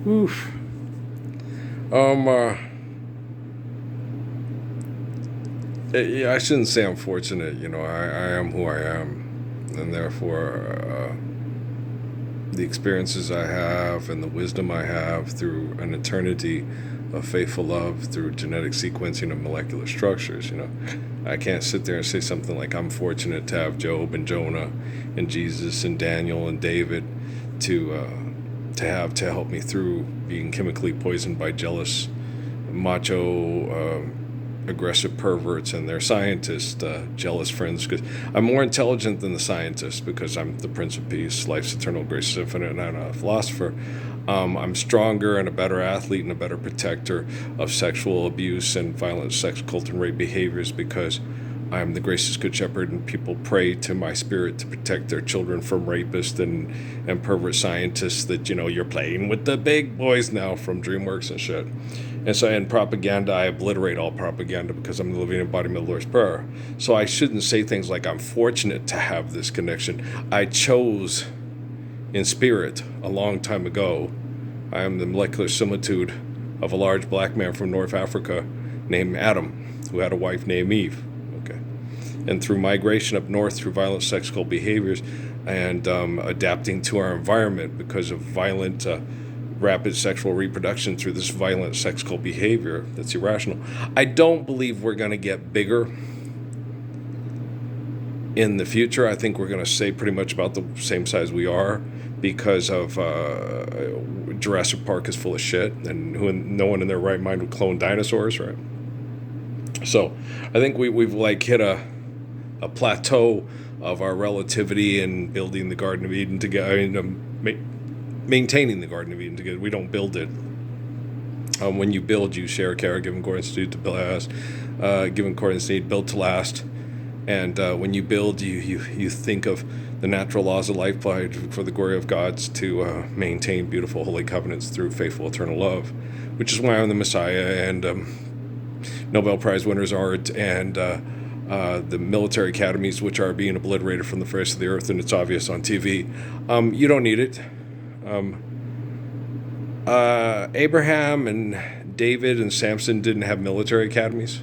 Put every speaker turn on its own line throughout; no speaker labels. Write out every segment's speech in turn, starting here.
Oof. Um, uh, yeah, I shouldn't say I'm fortunate. I am who I am, and therefore, the experiences I have and the wisdom I have through an eternity of faithful love through genetic sequencing of molecular structures. I can't sit there and say something like I'm fortunate to have Job and Jonah and Jesus and Daniel and David to help me through being chemically poisoned by jealous macho aggressive perverts and their scientists, jealous friends, because I'm more intelligent than the scientists because I'm the Prince of Peace, life's eternal grace is infinite, and I'm a philosopher. I'm stronger and a better athlete and a better protector of sexual abuse and violent sex, cult, and rape behaviors because I'm the gracious good shepherd, and people pray to my spirit to protect their children from rapists and pervert scientists that, you're playing with the big boys now from DreamWorks and shit. And so in propaganda, I obliterate all propaganda because I'm the living embodiment of the Lord's Prayer. So I shouldn't say things like I'm fortunate to have this connection. I chose in spirit a long time ago. I am the molecular similitude of a large black man from North Africa named Adam, who had a wife named Eve. Okay. And through migration up north through violent sexual behaviors and adapting to our environment because of violent rapid sexual reproduction through this violent sexual behavior that's irrational. I don't believe we're going to get bigger in the future. I think we're going to stay pretty much about the same size we are because of Jurassic Park is full of shit, and no one in their right mind would clone dinosaurs, right? So I think we've like hit a plateau of our relativity and building the Garden of Eden together. Maintaining the Garden of Eden together. We don't build it. When you build, you share, care, give accordance to last, give accordance to need, build to last. And when you build, you think of the natural laws of life for the glory of God's to maintain beautiful holy covenants through faithful eternal love, which is why I'm the Messiah and Nobel Prize winners art and the military academies, which are being obliterated from the face of the earth, and it's obvious on TV. You don't need it. Abraham and David and Samson didn't have military academies.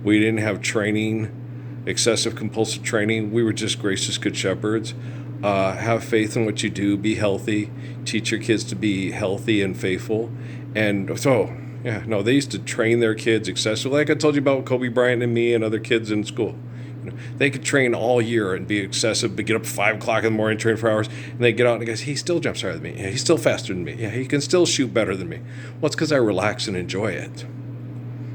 We didn't have training, excessive compulsive training. We were just gracious good shepherds. Have faith in what you do. Be healthy. Teach your kids to be healthy and faithful. And so, they used to train their kids excessively. Like I told you about Kobe Bryant and me and other kids in school. They could train all year and be excessive, but get up at 5 o'clock in the morning, train for hours, and they get out and he still jumps higher than me. Yeah, he's still faster than me. Yeah, he can still shoot better than me. Well, it's because I relax and enjoy it.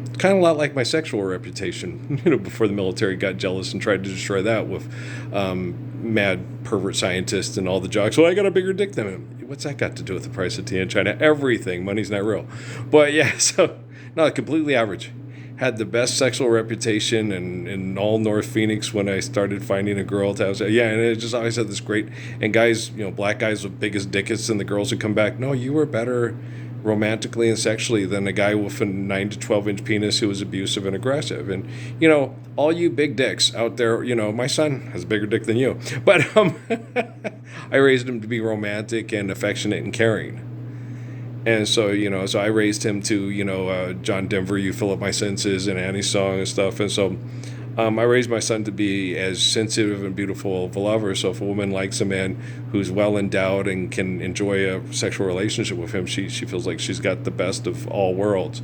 It's kind of a lot like my sexual reputation, before the military got jealous and tried to destroy that with mad pervert scientists and all the jocks. Well, I got a bigger dick than him. What's that got to do with the price of tea in China? Everything. Money's not real. But yeah, so, no, completely average. Had the best sexual reputation in all North Phoenix when I started finding a girl to have. Yeah, and it just always had this great, and guys, black guys with biggest dickets, and the girls would come back, no, you were better romantically and sexually than a guy with a 9 to 12 inch penis who was abusive and aggressive. And, all you big dicks out there, my son has a bigger dick than you, but I raised him to be romantic and affectionate and caring. And so, so I raised him to, John Denver, You Fill Up My Senses, and Annie's song and stuff. And so I raised my son to be as sensitive and beautiful of a lover. So if a woman likes a man who's well endowed and can enjoy a sexual relationship with him, she feels like she's got the best of all worlds.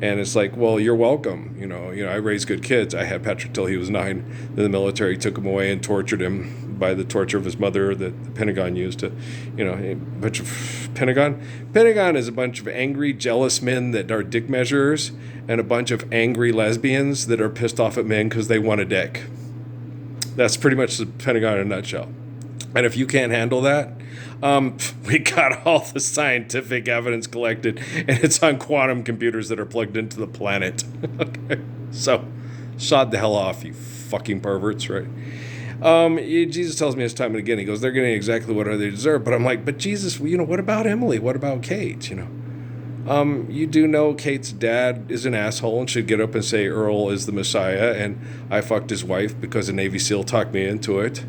And it's like, well, you're welcome. I raised good kids. I had Patrick till he was 9. Then the military took him away and tortured him by the torture of his mother that the Pentagon used to, a bunch of Pentagon. Pentagon is a bunch of angry, jealous men that are dick measurers and a bunch of angry lesbians that are pissed off at men because they want a dick. That's pretty much the Pentagon in a nutshell. And if you can't handle that, we got all the scientific evidence collected, and it's on quantum computers that are plugged into the planet. Okay, so sod the hell off, you fucking perverts, right? Jesus tells me this time and again. He goes, they're getting exactly what they deserve. But I'm like, but Jesus, what about Emily? What about Kate? You do know Kate's dad is an asshole and should get up and say Earl is the Messiah, and I fucked his wife because a Navy SEAL talked me into it.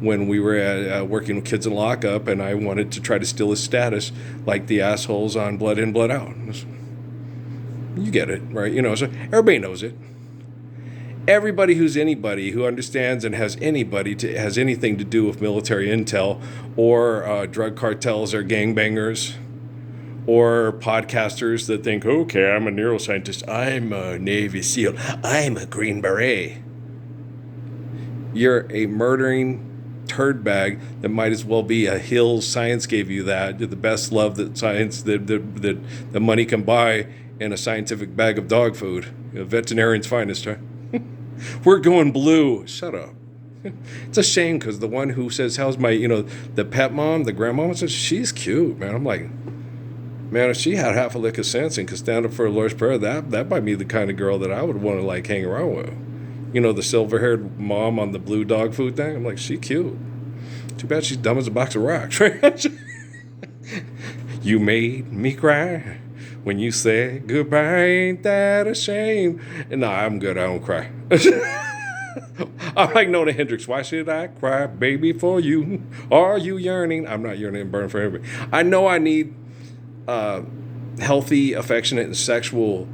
when we were working with kids in lockup, and I wanted to try to steal his status like the assholes on Blood In, Blood Out. You get it, right? So everybody knows it. Everybody who's anybody who understands and has has anything to do with military intel or drug cartels or gangbangers or podcasters that think, okay, I'm a neuroscientist, I'm a Navy SEAL, I'm a Green Beret. You're a murdering turd bag that might as well be a hill. Science gave you that. You're the best love that science that money can buy in a scientific bag of dog food. A veterinarian's finest, right? We're going blue. Shut up. It's a shame because the one who says, how's my, the pet mom, the grandmama says, she's cute, man. I'm like, man, if she had half a lick of sense and could stand up for a Lord's Prayer, that might be the kind of girl that I would want to hang around with. The silver-haired mom on the blue dog food thing. I'm like, she cute. Too bad she's dumb as a box of rocks, right? You made me cry when you said goodbye. Ain't that a shame? And no, I'm good. I don't cry. I'm like Nona Hendrix. Why should I cry, baby, for you? Are you yearning? I'm not yearning and burning for everybody. I know I need healthy, affectionate, and sexual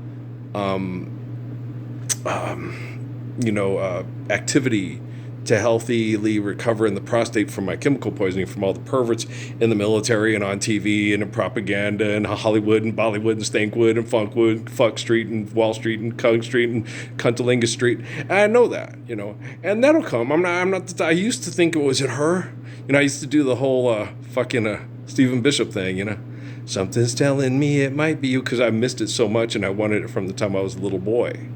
activity to healthily recover in the prostate from my chemical poisoning from all the perverts in the military and on TV and in propaganda and Hollywood and Bollywood and Stankwood and Funkwood, Fuck Street and Wall Street and Kung Street and Cuntalinga Street. And I know that, and that'll come. I used to think it was at her. I used to do the whole Stephen Bishop thing, Something's telling me it might be you, because I missed it so much and I wanted it from the time I was a little boy.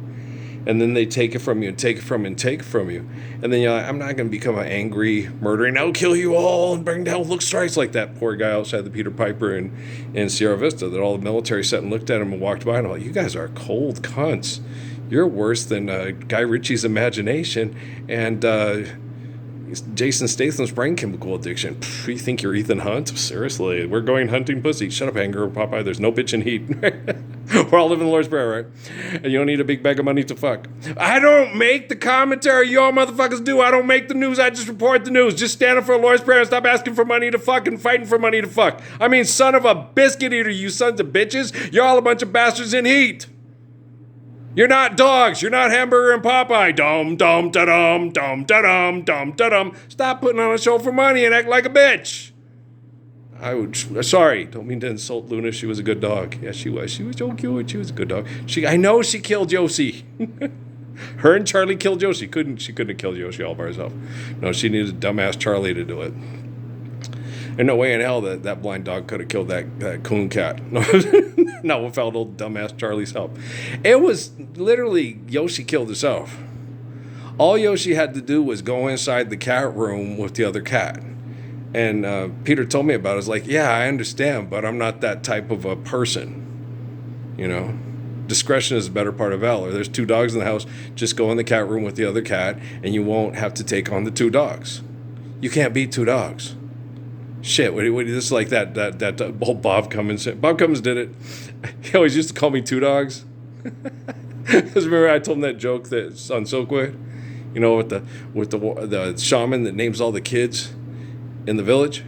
And then they take it from you and take it from you and take it from you. And then you're like, I'm not going to become an angry, murdering, I'll kill you all and bring down Luke Strikes like that poor guy outside the Peter Piper in Sierra Vista that all the military sat and looked at him and walked by. And I'm like, you guys are cold cunts. You're worse than Guy Ritchie's imagination and Jason Statham's brain chemical addiction. You think you're Ethan Hunt? Seriously, we're going hunting pussy. Shut up, Anger Popeye. There's no bitch in heat. We're all living the Lord's Prayer, right? And you don't need a big bag of money to fuck. I don't make the commentary you all motherfuckers do. I don't make the news. I just report the news. Just stand up for the Lord's Prayer and stop asking for money to fuck and fighting for money to fuck. I mean, son of a biscuit eater, you sons of bitches. You're all a bunch of bastards in heat. You're not dogs. You're not Hamburger and Popeye. Dum, dum, da-dum, dum, da-dum, dum, da-dum. Stop putting on a show for money and act like a bitch. Sorry, don't mean to insult Luna. She was a good dog. Yeah, she was. She was so cute. She was a good dog. I know she killed Josie. Her and Charlie killed Josie. She couldn't have killed Josie all by herself. No, she needed dumbass Charlie to do it. There's no way in hell that blind dog could have killed that coon cat. Not without old dumbass Charlie's help. It was literally Yoshi killed herself. All Yoshi had to do was go inside the cat room with the other cat. And Peter told me about it. I was like, yeah, I understand, but I'm not that type of a person. Discretion is the better part of valor. There's 2 dogs in the house. Just go in the cat room with the other cat, and you won't have to take on the 2 dogs. You can't beat 2 dogs. Shit, what this is like that old Bob Cummins. Bob Cummins did it. He always used to call me 2 dogs. Because remember I told him that joke that's on Silkwood? With the shaman that names all the kids in the village.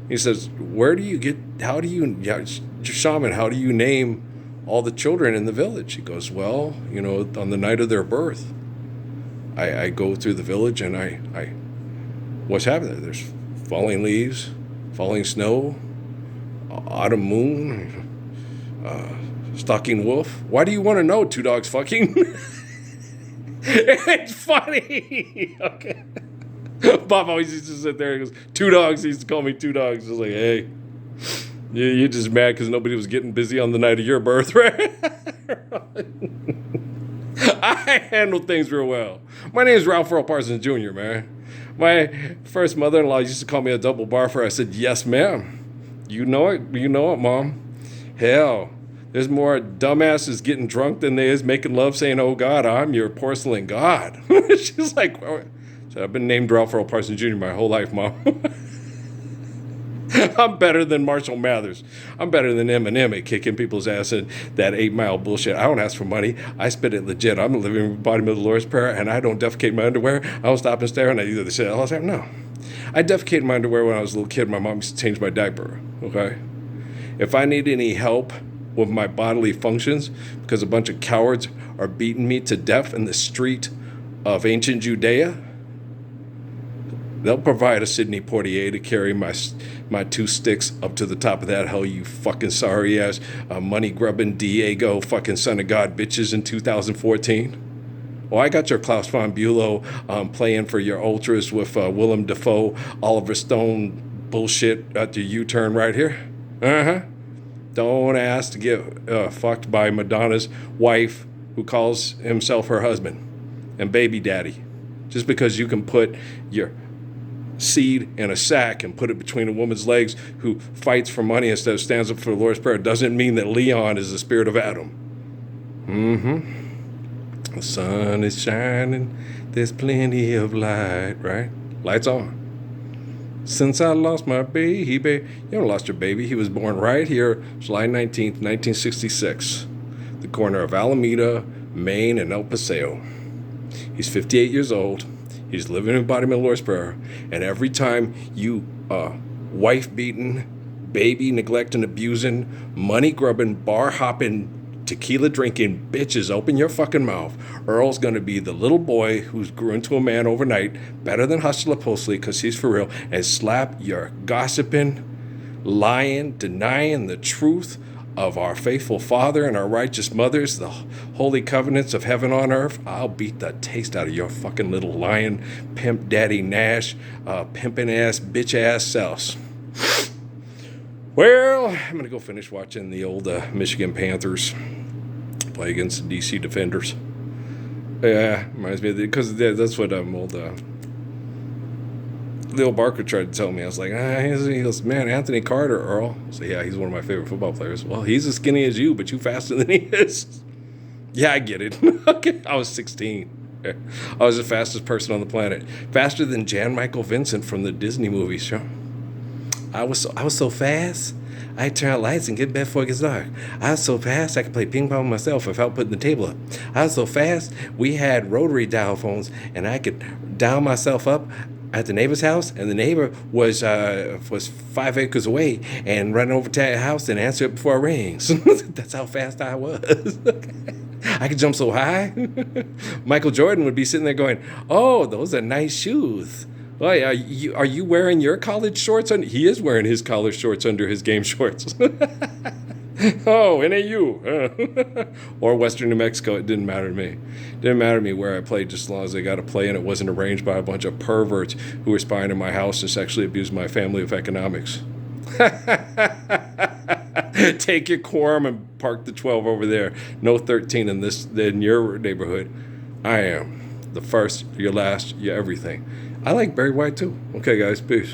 He says, shaman, how do you name all the children in the village? He goes, well, on the night of their birth, I go through the village and I what's happening there? There's falling leaves, falling snow, autumn moon, stalking wolf. Why do you want to know 2 dogs fucking? It's funny. Okay. Bob always used to sit there and goes, 2 dogs. He used to call me 2 dogs. I was like, hey, you're just mad because nobody was getting busy on the night of your birth, right? I handle things real well. My name is Ralph Earl Parsons Jr., man. My first mother-in-law used to call me a double barfer. I said, yes, ma'am. You know it, Mom. Hell, there's more dumbasses getting drunk than there is making love saying, oh, God, I'm your porcelain God. She's like, oh. So I've been named Ralph Earl Parsons Jr. my whole life, Mom. I'm better than Marshall Mathers. I'm better than Eminem at kicking people's ass in that 8 Mile bullshit. I don't ask for money. I spit it legit. I'm a living embodiment of the Lord's Prayer, and I don't defecate in my underwear. I don't stop and stare, and I either say, all the time. No. I defecated in my underwear when I was a little kid. My mom used to change my diaper, okay? If I need any help with my bodily functions because a bunch of cowards are beating me to death in the street of ancient Judea, they'll provide a Sidney Poitier to carry my 2 sticks up to the top of that hill, you fucking sorry ass money grubbing Diego fucking son of God bitches in 2014. Well, I got your Klaus von Bülow playing for your ultras with Willem Dafoe, Oliver Stone bullshit at the U-turn right here. Uh-huh. Don't ask to get fucked by Madonna's wife who calls himself her husband and baby daddy. Just because you can put your seed in a sack and put it between a woman's legs who fights for money instead of stands up for the Lord's Prayer doesn't mean that Leon is the spirit of Adam. The sun is shining, there's plenty of light, right? Lights on. Since I lost my baby, you don't lost your baby. He was born right here, July 19th, 1966, the corner of Alameda, Maine, and El Paseo. He's 58 years old. He's living embodiment of the Lord's Prayer. And every time you wife-beating, baby neglecting, abusing, money-grubbing, bar-hopping, tequila-drinking bitches open your fucking mouth, Earl's going to be the little boy who's grew into a man overnight, better than Hustler Postly because he's for real, and slap your gossiping, lying, denying the truth of our faithful Father and our righteous mothers, the holy covenants of heaven on earth. I'll beat the taste out of your fucking little lying, pimp daddy Nash, pimping ass, bitch ass selves. Well, I'm going to go finish watching the old Michigan Panthers play against the DC Defenders. Yeah, reminds me of because that's what old Lil Barker tried to tell me. I was like, he goes, man, Anthony Carter, Earl. I was like, yeah, he's one of my favorite football players. Well, he's as skinny as you, but you faster than he is. Yeah, I get it. Okay, I was 16. I was the fastest person on the planet. Faster than Jan Michael Vincent from the Disney movies, show. I was so fast, I could turn out lights and get in bed before it gets dark. I was so fast, I could play ping pong myself without putting the table up. I was so fast, we had rotary dial phones, and I could dial myself up at the neighbor's house, and the neighbor was 5 acres away and running over to that house and answer it before it rings. That's how fast I was. I could jump so high. Michael Jordan would be sitting there going, oh, those are nice shoes. Oh, yeah, are you wearing your college shorts? He is wearing his college shorts under his game shorts. Oh, NAU. Or Western New Mexico, it didn't matter to me. It didn't matter to me where I played, just as long as I got to play and it wasn't arranged by a bunch of perverts who were spying in my house and sexually abused my family of economics. Take your quorum and park the 12 over there. No 13 in your neighborhood. I am the first, your last, your everything. I like Barry White too. Okay, guys, peace.